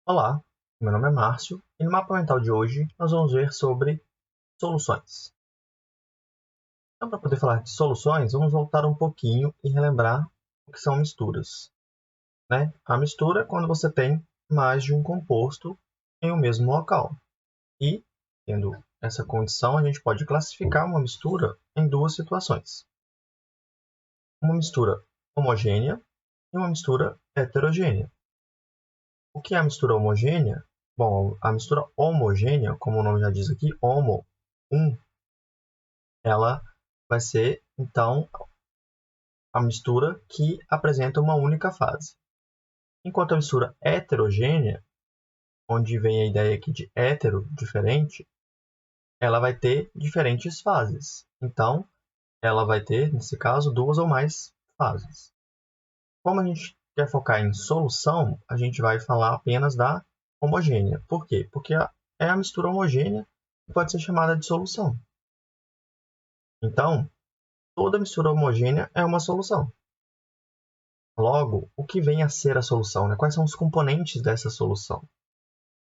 Olá, meu nome é Márcio e no mapa mental de hoje nós vamos ver sobre soluções. Então, para poder falar de soluções, vamos voltar um pouquinho e relembrar o que são misturas. A mistura é quando você tem mais de um composto em um mesmo local. E, tendo essa condição, a gente pode classificar uma mistura em duas situações. Uma mistura homogênea e uma mistura heterogênea. O que é a mistura homogênea? Bom, a mistura homogênea, como o nome já diz aqui, homo, um, ela vai ser, então, a mistura que apresenta uma única fase. Enquanto a mistura heterogênea, onde vem a ideia aqui de hétero, diferente, ela vai ter diferentes fases. Então, ela vai ter, nesse caso, duas ou mais fases. Como a gente quer focar em solução, a gente vai falar apenas da homogênea. Por quê? Porque é a mistura homogênea que pode ser chamada de solução. Então, toda mistura homogênea é uma solução. Logo, o que vem a ser a solução? Quais são os componentes dessa solução?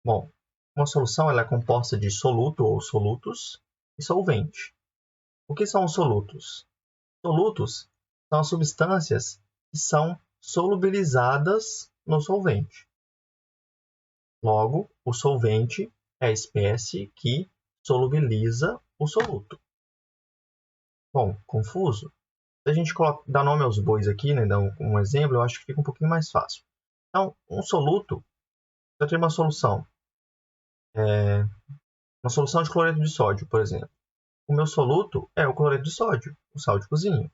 Bom, uma solução ela é composta de soluto ou solutos e solvente. O que são os solutos? Solutos são as substâncias que são solubilizadas no solvente. Logo, o solvente é a espécie que solubiliza o soluto. Bom, confuso? Se a gente dá nome aos bois aqui, dá um exemplo, eu acho que fica um pouquinho mais fácil. Então, um soluto, eu tenho uma solução de cloreto de sódio, por exemplo. O meu soluto é o cloreto de sódio, o sal de cozinha.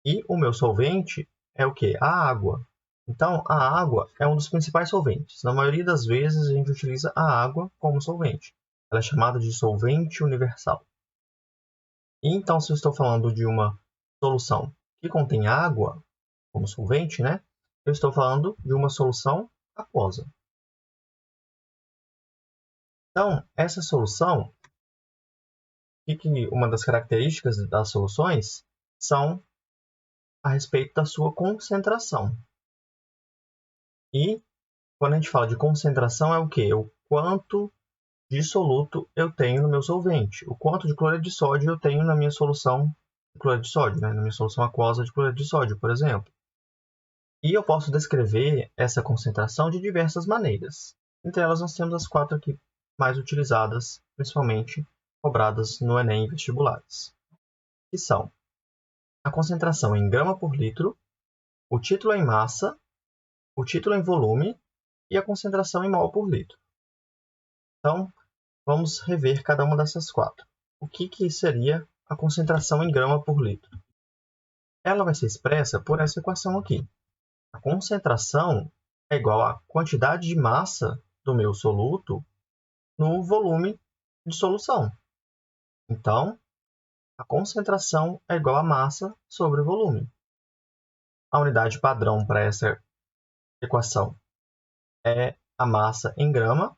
E o meu solvente é o quê? A água. Então, a água é um dos principais solventes. Na maioria das vezes, a gente utiliza a água como solvente. Ela é chamada de solvente universal. E então, se eu estou falando de uma solução que contém água como solvente, eu estou falando de uma solução aquosa. Então, essa solução, uma das características das soluções são a respeito da sua concentração. E quando a gente fala de concentração é o quê? O quanto de soluto eu tenho no meu solvente. O quanto de cloreto de sódio eu tenho na minha solução de cloreto de sódio, na minha solução aquosa de cloreto de sódio, por exemplo. E eu posso descrever essa concentração de diversas maneiras. Entre elas, nós temos as 4 aqui mais utilizadas, principalmente cobradas no Enem e vestibulares, que são a concentração em grama por litro, o título em massa, o título em volume e a concentração em mol por litro. Então, vamos rever cada uma dessas 4. O que seria a concentração em grama por litro? Ela vai ser expressa por essa equação aqui. A concentração é igual à quantidade de massa do meu soluto no volume de solução. Então, a concentração é igual a massa sobre o volume. A unidade padrão para essa equação é a massa em grama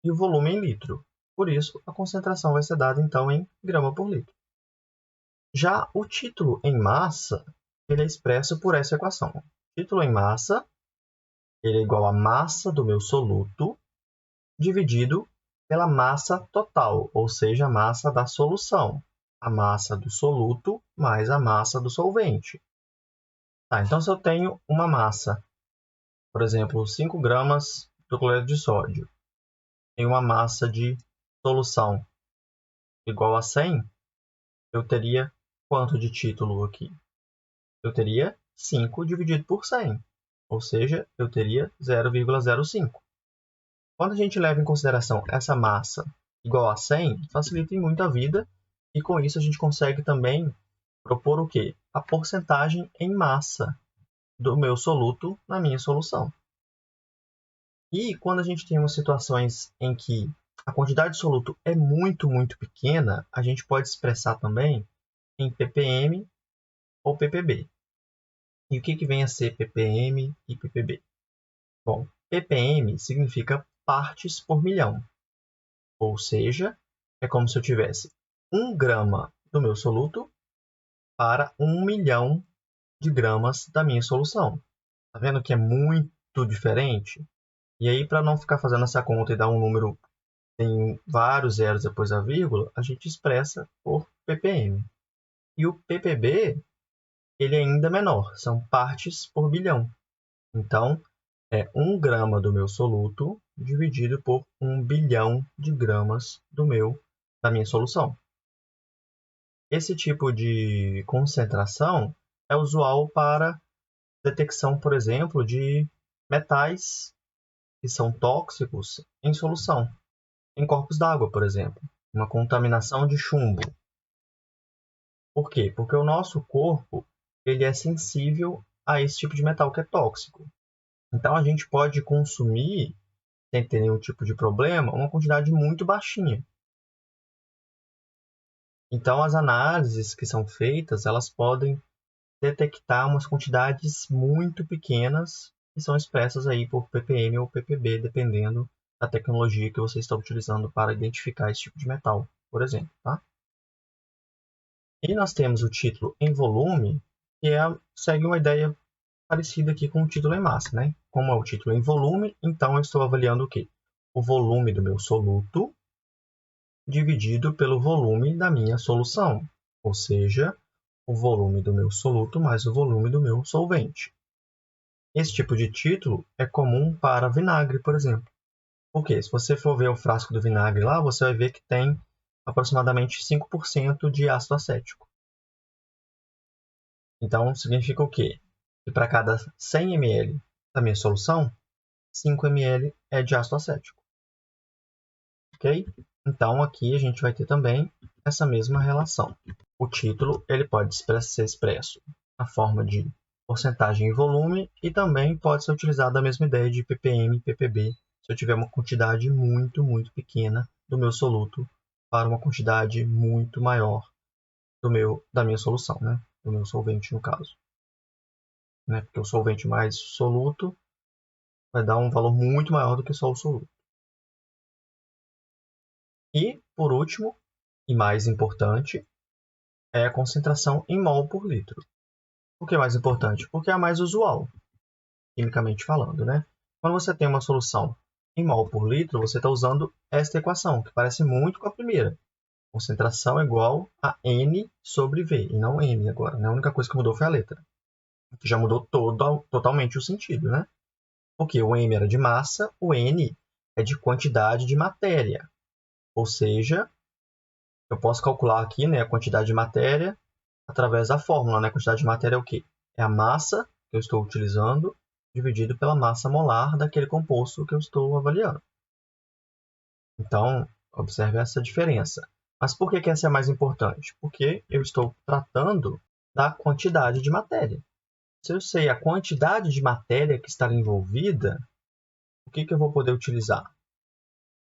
e o volume em litro. Por isso, a concentração vai ser dada, então, em grama por litro. Já o título em massa, ele é expresso por essa equação. O título em massa ele é igual à massa do meu soluto dividido pela massa total, ou seja, a massa da solução. A massa do soluto mais a massa do solvente. Então, se eu tenho uma massa, por exemplo, 5 gramas do cloreto de sódio, e uma massa de solução igual a 100, eu teria quanto de título aqui? Eu teria 5 dividido por 100, ou seja, eu teria 0,05. Quando a gente leva em consideração essa massa igual a 100, facilita muito a vida e com isso a gente consegue também propor o quê? A porcentagem em massa do meu soluto na minha solução. E quando a gente tem umas situações em que a quantidade de soluto é muito, muito pequena, a gente pode expressar também em ppm ou ppb. E o que vem a ser ppm e ppb? Bom, ppm significa partes por milhão. Ou seja, é como se eu tivesse 1 grama do meu soluto para 1 milhão de gramas da minha solução. Está vendo que é muito diferente? E aí, para não ficar fazendo essa conta e dar um número tem vários zeros depois da vírgula, a gente expressa por ppm. E o ppb, ele é ainda menor, são partes por bilhão. Então, é 1 grama do meu soluto dividido por 1 bilhão de gramas da minha solução. Esse tipo de concentração é usual para detecção, por exemplo, de metais que são tóxicos em solução, em corpos d'água, por exemplo, uma contaminação de chumbo. Por quê? Porque o nosso corpo ele é sensível a esse tipo de metal que é tóxico. Então, a gente pode consumir, sem ter nenhum tipo de problema, uma quantidade muito baixinha. Então, as análises que são feitas, elas podem detectar umas quantidades muito pequenas que são expressas aí por ppm ou ppb, dependendo da tecnologia que você está utilizando para identificar esse tipo de metal, por exemplo. Tá? E nós temos o título em volume, que segue uma ideia parecida aqui com o título em massa, né? Como é o título em volume, então eu estou avaliando o quê? O volume do meu soluto dividido pelo volume da minha solução, ou seja, o volume do meu soluto mais o volume do meu solvente. Esse tipo de título é comum para vinagre, por exemplo. Porque se você for ver o frasco do vinagre lá, você vai ver que tem aproximadamente 5% de ácido acético. Então, significa o quê? Que para cada 100 ml da minha solução, 5 ml é de ácido acético. Ok? Então, aqui a gente vai ter também essa mesma relação. O título ele pode ser expresso na forma de porcentagem e volume e também pode ser utilizado a mesma ideia de ppm e ppb se eu tiver uma quantidade muito, muito pequena do meu soluto para uma quantidade muito maior da minha solução, né? Do meu solvente, no caso. Né? Porque o solvente mais soluto vai dar um valor muito maior do que só o soluto. E, por último, e mais importante, é a concentração em mol por litro. Por que é mais importante? Porque é a mais usual, quimicamente falando, né? Quando você tem uma solução em mol por litro, você está usando esta equação, que parece muito com a primeira. Concentração é igual a N sobre V, e não M agora. Né? A única coisa que mudou foi a letra. Que já mudou totalmente o sentido, né? Porque o M era de massa, o N é de quantidade de matéria. Ou seja, eu posso calcular aqui, né, a quantidade de matéria através da fórmula. Né? A quantidade de matéria é o quê? É a massa que eu estou utilizando dividido pela massa molar daquele composto que eu estou avaliando. Então, observe essa diferença. Mas por que essa é mais importante? Porque eu estou tratando da quantidade de matéria. Se eu sei a quantidade de matéria que está envolvida, o que eu vou poder utilizar?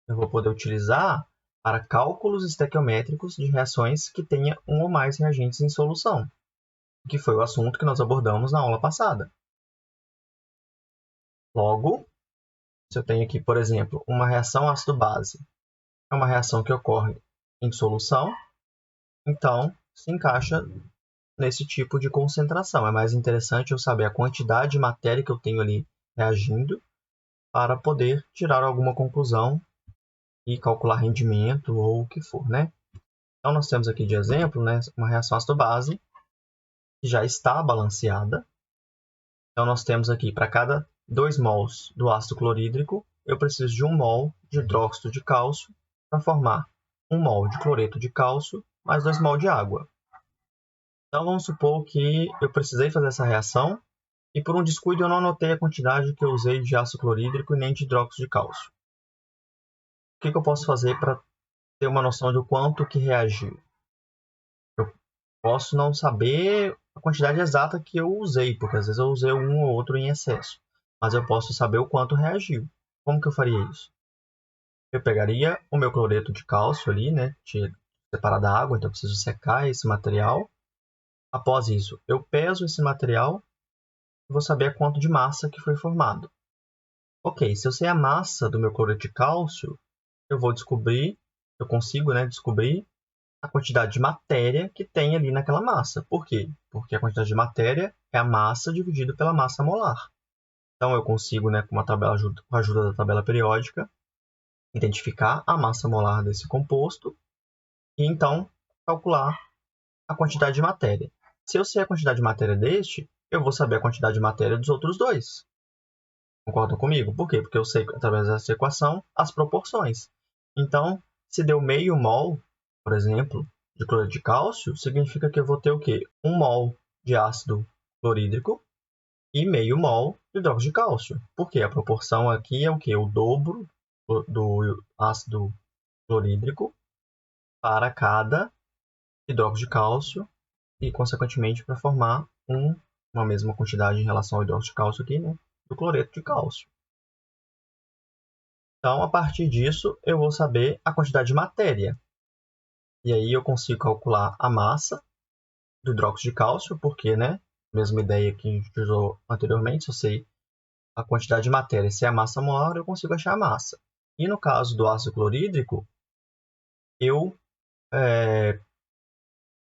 Eu vou poder utilizar para cálculos estequiométricos de reações que tenha um ou mais reagentes em solução, que foi o assunto que nós abordamos na aula passada. Logo, se eu tenho aqui, por exemplo, uma reação ácido-base, é uma reação que ocorre em solução, então se encaixa nesse tipo de concentração. É mais interessante eu saber a quantidade de matéria que eu tenho ali reagindo para poder tirar alguma conclusão e calcular rendimento ou o que for, né? Então, nós temos aqui de exemplo, né, uma reação ácido-base que já está balanceada. Então, nós temos aqui, para cada 2 mols do ácido clorídrico, eu preciso de 1 mol de hidróxido de cálcio para formar 1 mol de cloreto de cálcio mais 2 mol de água. Então, vamos supor que eu precisei fazer essa reação e, por um descuido, eu não anotei a quantidade que eu usei de ácido clorídrico e nem de hidróxido de cálcio. O que eu posso fazer para ter uma noção de quanto que reagiu? Eu posso não saber a quantidade exata que eu usei, porque às vezes eu usei um ou outro em excesso, mas eu posso saber o quanto reagiu. Como que eu faria isso? Eu pegaria o meu cloreto de cálcio ali, né, separar da água, então eu preciso secar esse material. Após isso, eu peso esse material e vou saber quanto de massa que foi formado. Ok, se eu sei a massa do meu cloreto de cálcio, eu consigo, né, descobrir a quantidade de matéria que tem ali naquela massa. Por quê? Porque a quantidade de matéria é a massa dividida pela massa molar. Então, eu consigo, né, com a ajuda da tabela periódica, identificar a massa molar desse composto e, então, calcular a quantidade de matéria. Se eu sei a quantidade de matéria deste, eu vou saber a quantidade de matéria dos outros dois. Concordam comigo? Por quê? Porque eu sei, através dessa equação, as proporções. Então, se deu meio mol, por exemplo, de cloreto de cálcio, significa que eu vou ter o quê? 1 mol de ácido clorídrico e meio mol de hidróxido de cálcio. Por quê? A proporção aqui é o quê? O dobro do ácido clorídrico para cada hidróxido de cálcio e, consequentemente, para formar uma mesma quantidade em relação ao hidróxido de cálcio aqui, né, do cloreto de cálcio. Então, a partir disso, eu vou saber a quantidade de matéria. E aí eu consigo calcular a massa do hidróxido de cálcio, porque, né, mesma ideia que a gente usou anteriormente, se eu sei a quantidade de matéria, se é a massa molar, eu consigo achar a massa. E no caso do ácido clorídrico, eu,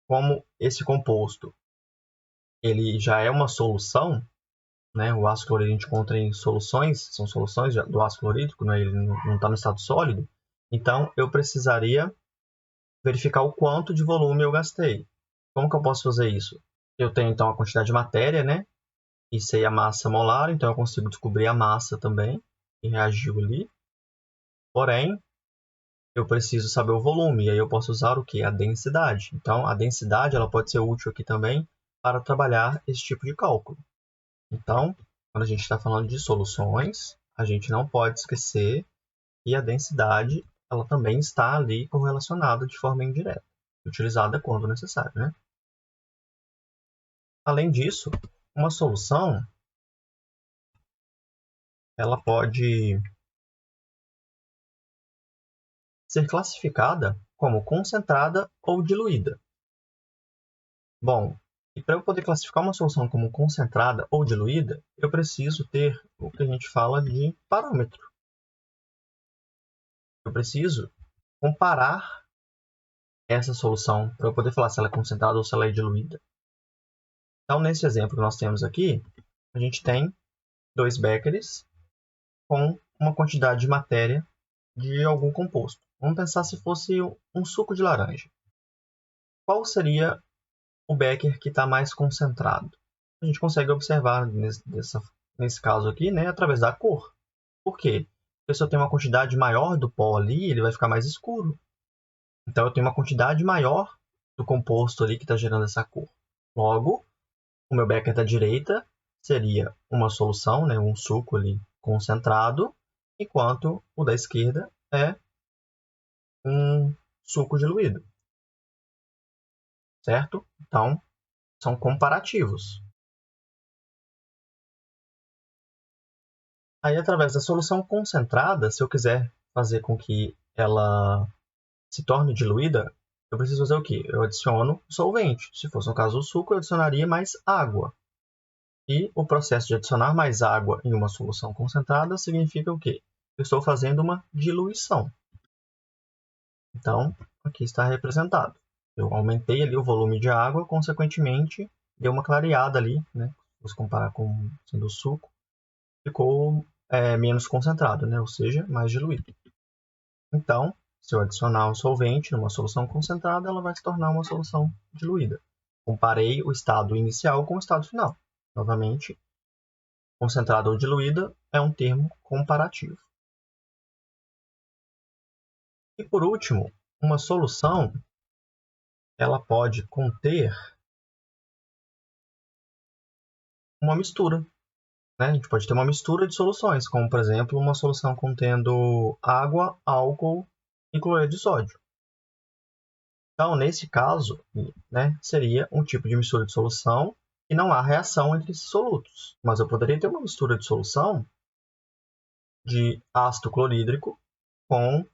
como esse composto ele já é uma solução, né? O ácido clorídrico a gente encontra em soluções, são soluções do ácido clorídrico, né? Ele não está no estado sólido. Então, eu precisaria verificar o quanto de volume eu gastei. Como que eu posso fazer isso? Eu tenho, então, a quantidade de matéria, né? E sei a massa molar, então eu consigo descobrir a massa também, que reagiu ali. Porém, eu preciso saber o volume, e aí eu posso usar o que? A densidade. Então, a densidade ela pode ser útil aqui também para trabalhar esse tipo de cálculo. Então, quando a gente está falando de soluções, a gente não pode esquecer que a densidade ela também está ali correlacionada de forma indireta, utilizada quando necessário, né? Além disso, uma solução ela pode ser classificada como concentrada ou diluída. Bom, e para eu poder classificar uma solução como concentrada ou diluída, eu preciso ter o que a gente fala de parâmetro. Eu preciso comparar essa solução para eu poder falar se ela é concentrada ou se ela é diluída. Então, nesse exemplo que nós temos aqui, a gente tem 2 beckers com uma quantidade de matéria de algum composto. Vamos pensar se fosse um suco de laranja. Qual seria o becker que está mais concentrado? A gente consegue observar nesse caso aqui, né, através da cor. Por quê? Porque se eu tenho uma quantidade maior do pó ali, ele vai ficar mais escuro. Então, eu tenho uma quantidade maior do composto ali que está gerando essa cor. Logo, o meu becker da direita seria uma solução, né, um suco ali concentrado, enquanto o da esquerda é um suco diluído. Certo? Então, são comparativos. Aí, através da solução concentrada, se eu quiser fazer com que ela se torne diluída, eu preciso fazer o quê? Eu adiciono solvente. Se fosse no caso do suco, eu adicionaria mais água. E o processo de adicionar mais água em uma solução concentrada significa o quê? Eu estou fazendo uma diluição. Então, aqui está representado. Eu aumentei ali o volume de água, consequentemente, deu uma clareada ali, né? Se comparar com sendo o suco, ficou menos concentrado, né? Ou seja, mais diluído. Então, se eu adicionar um solvente numa solução concentrada, ela vai se tornar uma solução diluída. Comparei o estado inicial com o estado final. Novamente, concentrada ou diluída é um termo comparativo. E por último, uma solução ela pode conter uma mistura. Né? A gente pode ter uma mistura de soluções, como por exemplo uma solução contendo água, álcool e cloreto de sódio. Então, nesse caso, né, seria um tipo de mistura de solução e não há reação entre esses solutos. Mas eu poderia ter uma mistura de solução de ácido clorídrico com,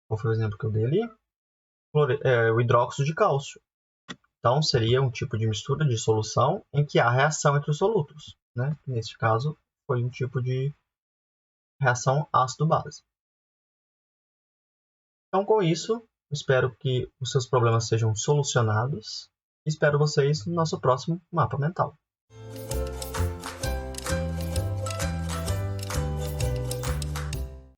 qual foi o exemplo que eu dei ali? O hidróxido de cálcio. Então, seria um tipo de mistura de solução em que há reação entre os solutos. Né? Nesse caso, foi um tipo de reação ácido-base. Então, com isso, espero que os seus problemas sejam solucionados. Espero vocês no nosso próximo Mapa Mental.